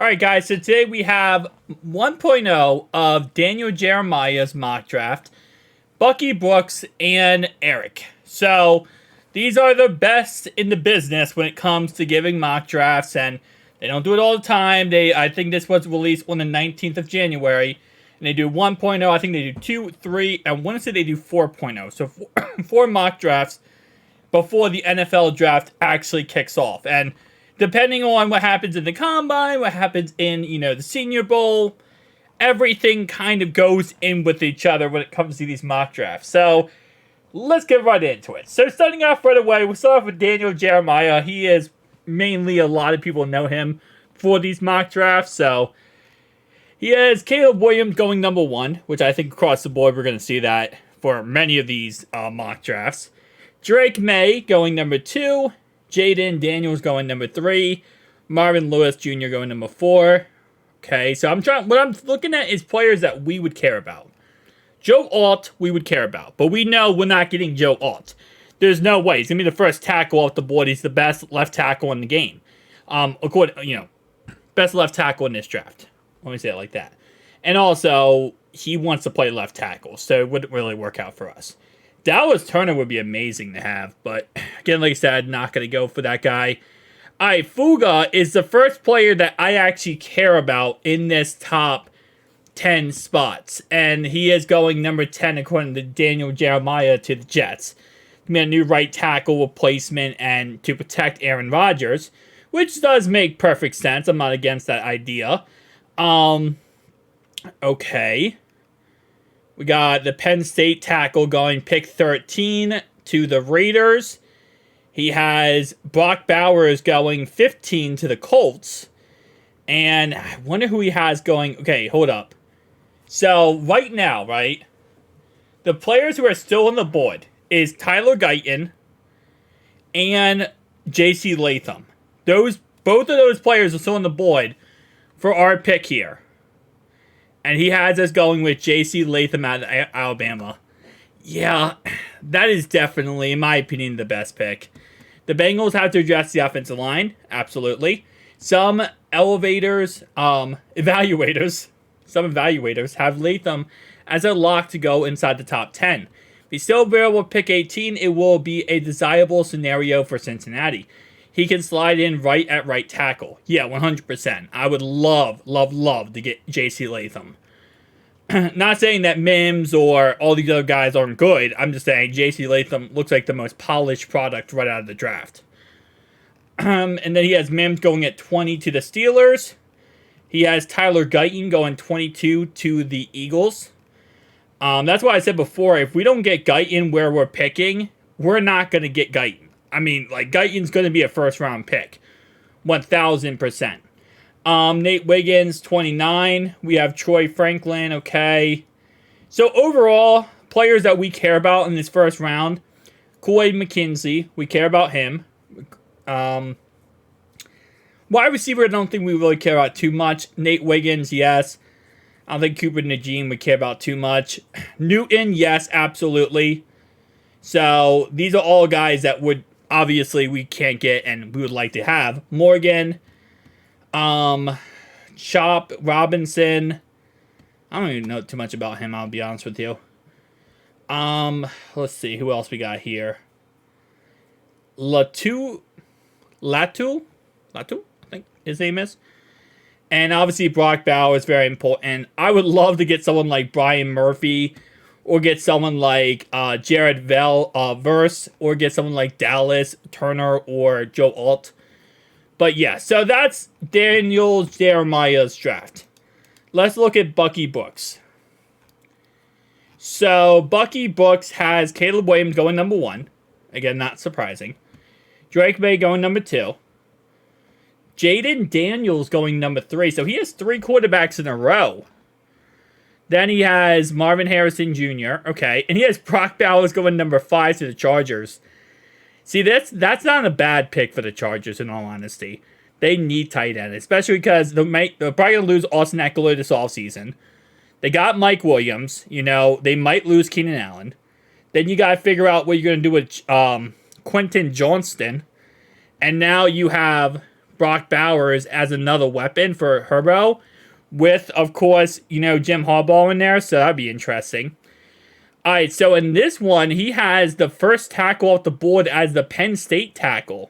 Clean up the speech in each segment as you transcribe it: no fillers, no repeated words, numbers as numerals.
All right, guys, so today we have 1.0 of Daniel Jeremiah's mock draft, Bucky Brooks, and Eric. So these are the best in the business when it comes to giving mock drafts, and they don't do it all the time. I think this was released on the 19th of January, and they do 1.0. I think they do 2, 3, and I want to say they do 4.0. So four mock drafts before the NFL draft actually kicks off. And depending on what happens in the combine, what happens in, the Senior Bowl, everything kind of goes in with each other when it comes to these mock drafts. So let's get right into it. So starting off right away, we'll start off with Daniel Jeremiah. He is mainly, a lot of people know him for these mock drafts. So he has Caleb Williams going number 1, which I think across the board we're going to see that for many of these mock drafts. Drake May going number 2. Jaden Daniels going number 3. Marvin Lewis Jr. going number 4. Okay, so what I'm looking at is players that we would care about. Joe Alt, we would care about, but we know we're not getting Joe Alt. There's no way. He's going to be the first tackle off the board. He's the best left tackle in the game. Best left tackle in this draft. Let me say it like that. And also, he wants to play left tackle, so it wouldn't really work out for us. Dallas Turner would be amazing to have, but again, like I said, not going to go for that guy. All right, Fuga is the first player that I actually care about in this top 10 spots, and he is going number 10 according to Daniel Jeremiah to the Jets. I mean, a new right tackle replacement and to protect Aaron Rodgers, which does make perfect sense. I'm not against that idea. Okay. We got the Penn State tackle going pick 13 to the Raiders. He has Brock Bowers going 15 to the Colts. And I wonder who he has going. Okay, hold up. So right now, right, the players who are still on the board is Tyler Guyton and J.C. Latham. Both of those players are still on the board for our pick here. And he has us going with J.C. Latham out of Alabama. Yeah, that is definitely, in my opinion, the best pick. The Bengals have to address the offensive line. Absolutely. Some evaluators have Latham as a lock to go inside the top 10. If he's still available pick 18, it will be a desirable scenario for Cincinnati. He can slide in right at right tackle. Yeah, 100%. I would love to get J.C. Latham. Not saying that Mims or all these other guys aren't good. I'm just saying J.C. Latham looks like the most polished product right out of the draft. And then he has Mims going at 20 to the Steelers. He has Tyler Guyton going 22 to the Eagles. That's why I said before, if we don't get Guyton where we're picking, we're not going to get Guyton. I mean, Guyton's going to be a first-round pick. 1,000%. Nate Wiggins, 29. We have Troy Franklin, okay. So, overall, players that we care about in this first round. Kool-Aid McKenzie, we care about him. Wide receiver, I don't think we really care about too much. Nate Wiggins, yes. I don't think Cooper Najee we care about too much. Newton, yes, absolutely. So, these are all guys that would obviously we can't get and we would like to have. Morgan, Chop, Robinson. I don't even know too much about him, I'll be honest with you. Let's see, who else we got here? Latu, I think his name is. And obviously Brock Bowers is very important. I would love to get someone like Brian Murphy, or get someone like Jared Verse, or get someone like Dallas Turner or Joe Alt. But yeah, so that's Daniel Jeremiah's draft. Let's look at Bucky Brooks. So Bucky Brooks has Caleb Williams going number 1. Again, not surprising. Drake May going number 2. Jaden Daniels going number 3. So he has 3 quarterbacks in a row. Then he has Marvin Harrison Jr., okay. And he has Brock Bowers going number 5 to the Chargers. See, that's not a bad pick for the Chargers, in all honesty. They need tight end, especially because they're probably going to lose Austin Eckler this offseason. They got Mike Williams. They might lose Keenan Allen. Then you got to figure out what you're going to do with Quentin Johnston. And now you have Brock Bowers as another weapon for Herbo, with, of course, Jim Harbaugh in there, so that'd be interesting. All right, so in this one, he has the first tackle off the board as the Penn State tackle.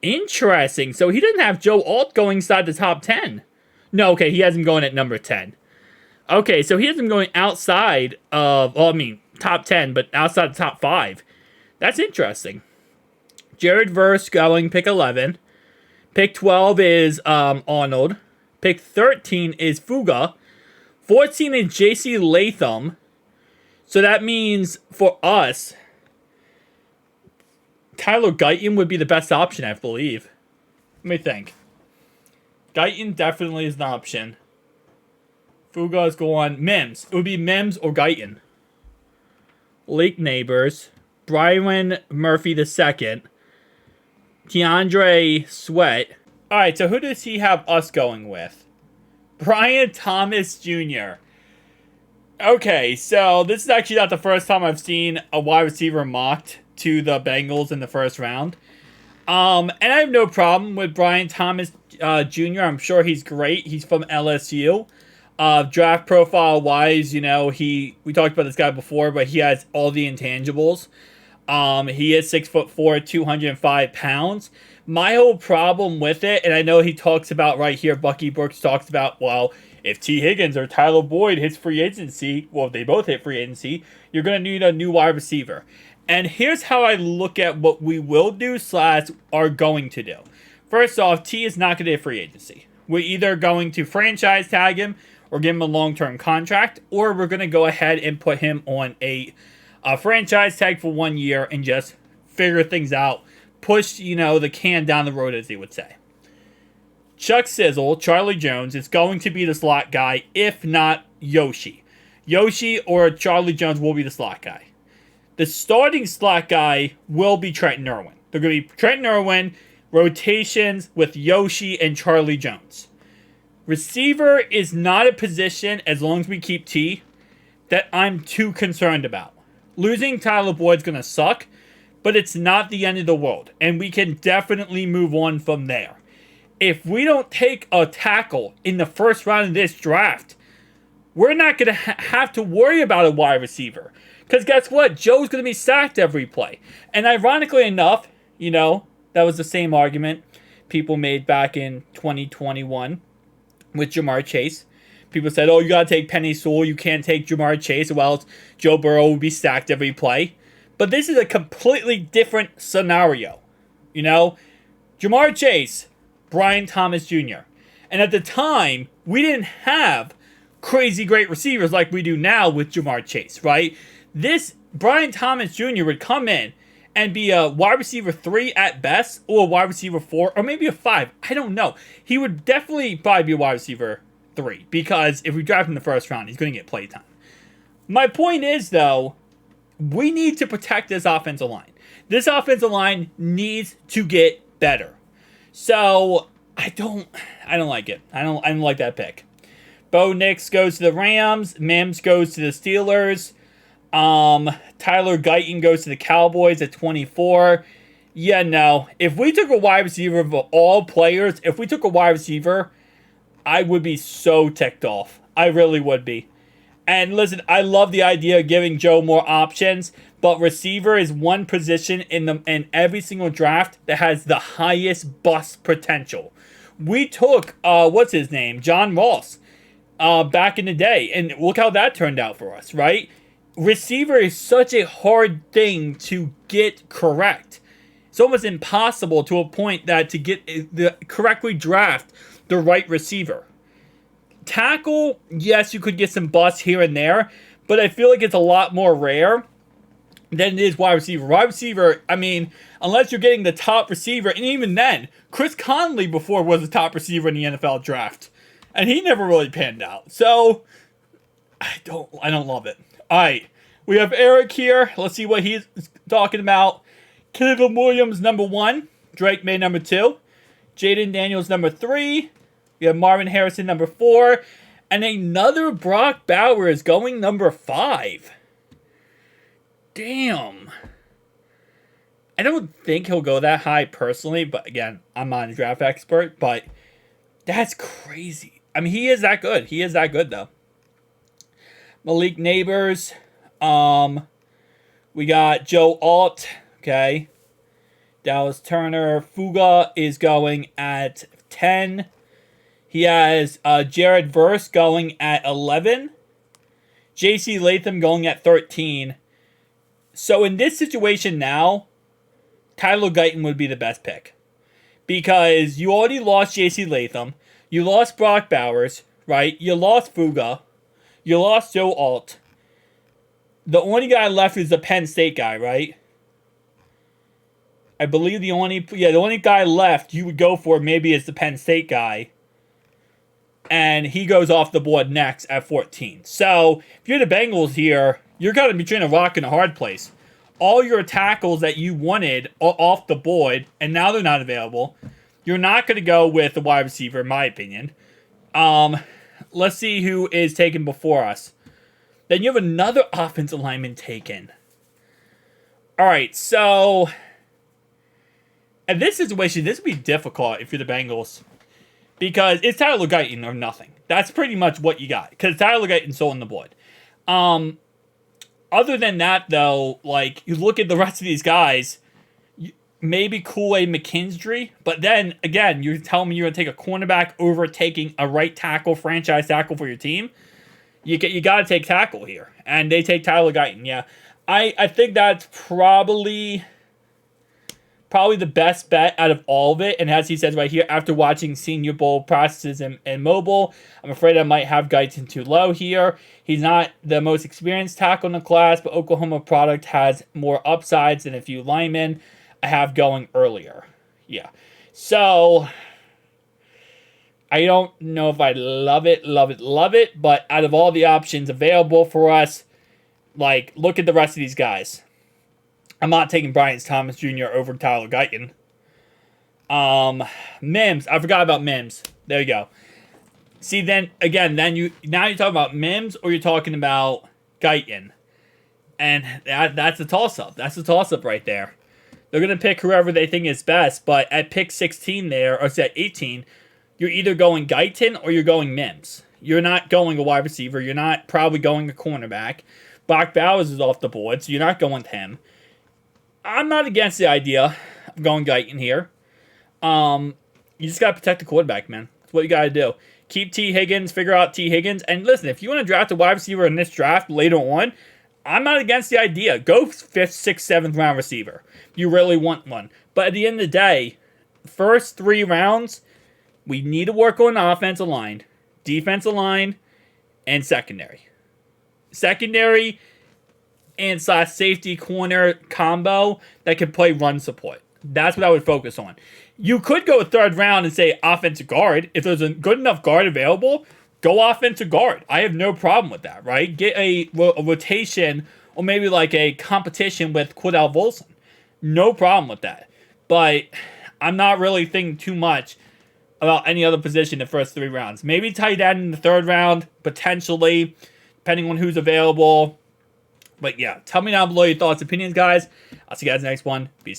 Interesting. So he doesn't have Joe Alt going inside the top 10. No, okay, he has him going at number 10. Okay, so he has him going outside of, top 10, but outside the top 5. That's interesting. Jared Verse going pick 11. Pick 12 is Arnold. Pick 13 is Fuga. 14 is J.C. Latham. So that means for us, Tyler Guyton would be the best option, I believe. Let me think. Guyton definitely is an option. Fuga is going Mims. It would be Mims or Guyton. Lake Neighbors. Brian Murphy II. DeAndre Sweat. Alright, so who does he have us going with? Brian Thomas Jr. Okay, so this is actually not the first time I've seen a wide receiver mocked to the Bengals in the first round. And I have no problem with Brian Thomas Jr. I'm sure he's great. He's from LSU. Draft profile wise, we talked about this guy before, but he has all the intangibles. He is 6'4", 205 pounds. My whole problem with it, and I know he talks about right here, Bucky Brooks talks about, well, if T. Higgins or Tyler Boyd hits free agency, well, if they both hit free agency, you're going to need a new wide receiver. And here's how I look at what we will do / are going to do. First off, T is not going to hit free agency. We're either going to franchise tag him or give him a long-term contract, or we're going to go ahead and put him on a franchise tag for 1 year and just figure things out. Push, the can down the road, as they would say. Chuck Sizzle, Charlie Jones, is going to be the slot guy, if not Yoshi. Yoshi or Charlie Jones will be the slot guy. The starting slot guy will be Trenton Irwin. They're going to be Trenton Irwin, rotations with Yoshi and Charlie Jones. Receiver is not a position, as long as we keep T, that I'm too concerned about. Losing Tyler Boyd's going to suck, but it's not the end of the world, and we can definitely move on from there. If we don't take a tackle in the first round of this draft, we're not going to have to worry about a wide receiver. Because guess what? Joe's going to be sacked every play. And ironically enough, that was the same argument people made back in 2021 with Jamar Chase. People said, oh, you got to take Penny Sewell. You can't take Jamar Chase. Well, Joe Burrow will be sacked every play. But this is a completely different scenario. Jamar Chase, Brian Thomas Jr. And at the time, we didn't have crazy great receivers like we do now with Jamar Chase, right? This Brian Thomas Jr. would come in and be a wide receiver 3 at best, or a wide receiver 4, or maybe a 5. I don't know. He would definitely probably be a wide receiver 3, because if we draft him in the first round, he's going to get playtime. My point is, though, we need to protect this offensive line. This offensive line needs to get better. So I don't like it. I don't like that pick. Bo Nix goes to the Rams. Mims goes to the Steelers. Tyler Guyton goes to the Cowboys at 24. Yeah, no. If we took a wide receiver of all players, I would be so ticked off. I really would be. And listen, I love the idea of giving Joe more options, but receiver is one position in every single draft that has the highest bust potential. We took, what's his name? John Ross, back in the day, and look how that turned out for us, right? Receiver is such a hard thing to get correct. It's almost impossible to a point that to get correctly draft the right receiver. Tackle, yes, you could get some busts here and there, but I feel like it's a lot more rare than it is wide receiver. Wide receiver, unless you're getting the top receiver, and even then, Chris Conley before was the top receiver in the NFL draft, and he never really panned out. So I don't love it. All right, we have Eric here. Let's see what he's talking about. Caleb Williams, number 1. Drake May, number 2. Jaden Daniels, number 3. We have Marvin Harrison, number 4. And another Brock Bowers going number 5. Damn. I don't think he'll go that high personally, but again, I'm not a draft expert, but that's crazy. I mean, he is that good. He is that good, though. Malik Neighbors. We got Joe Alt. Okay. Dallas Turner. Fuga is going at 10. He has Jared Verse going at 11. J.C. Latham going at 13. So in this situation now, Tyler Guyton would be the best pick. Because you already lost J.C. Latham. You lost Brock Bowers, right? You lost Fuga. You lost Joe Alt. The only guy left is the Penn State guy, right? I believe the only guy left you would go for maybe is the Penn State guy. And he goes off the board next at 14. So, if you're the Bengals here, you're going to be between a rock and a hard place. All your tackles that you wanted are off the board, and now they're not available. You're not going to go with the wide receiver, in my opinion. Let's see who is taken before us. Then you have another offensive lineman taken. All right, so in this situation, this would be difficult if you're the Bengals. Because it's Tyler Guyton or nothing. That's pretty much what you got. Because Tyler Guyton's still on the board. Other than that, though, like, you look at the rest of these guys, maybe Kool-Aid McKinstry, but then, again, you're telling me you're going to take a cornerback over taking a right tackle, franchise tackle for your team? You got to take tackle here. And they take Tyler Guyton, yeah. I think that's probably the best bet out of all of it. And as he says right here, after watching Senior Bowl practices and mobile, I'm afraid I might have Guyton too low here. He's not the most experienced tackle in the class, but Oklahoma product has more upsides than a few linemen I have going earlier. Yeah. So, I don't know if I love it, but out of all the options available for us, like, look at the rest of these guys. I'm not taking Bryant Thomas Jr. over Tyler Guyton. Mims. I forgot about Mims. There you go. See, now you're talking about Mims or you're talking about Guyton. And that's a toss-up. That's a toss-up right there. They're going to pick whoever they think is best, but at pick 16 there, or at 18, you're either going Guyton or you're going Mims. You're not going a wide receiver. You're not probably going a cornerback. Brock Bowers is off the board, so you're not going with him. I'm not against the idea of going Guyton here. You just got to protect the quarterback, man. That's what you got to do. Keep T. Higgins, figure out T. Higgins. And listen, if you want to draft a wide receiver in this draft later on, I'm not against the idea. Go 5th, 6th, 7th round receiver. You really want one. But at the end of the day, first 3 rounds, we need to work on the offensive line, defensive line, and secondary. Secondary and / safety corner combo that can play run support. That's what I would focus on. You could go a 3rd round and say offensive guard. If there's a good enough guard available, go offensive guard. I have no problem with that, right? Get a rotation or maybe like a competition with Cordell Volson. No problem with that. But I'm not really thinking too much about any other position in the first 3 rounds. Maybe tight end in the 3rd round, potentially, depending on who's available. But yeah, tell me down below your thoughts, opinions, guys. I'll see you guys in the next one. Peace.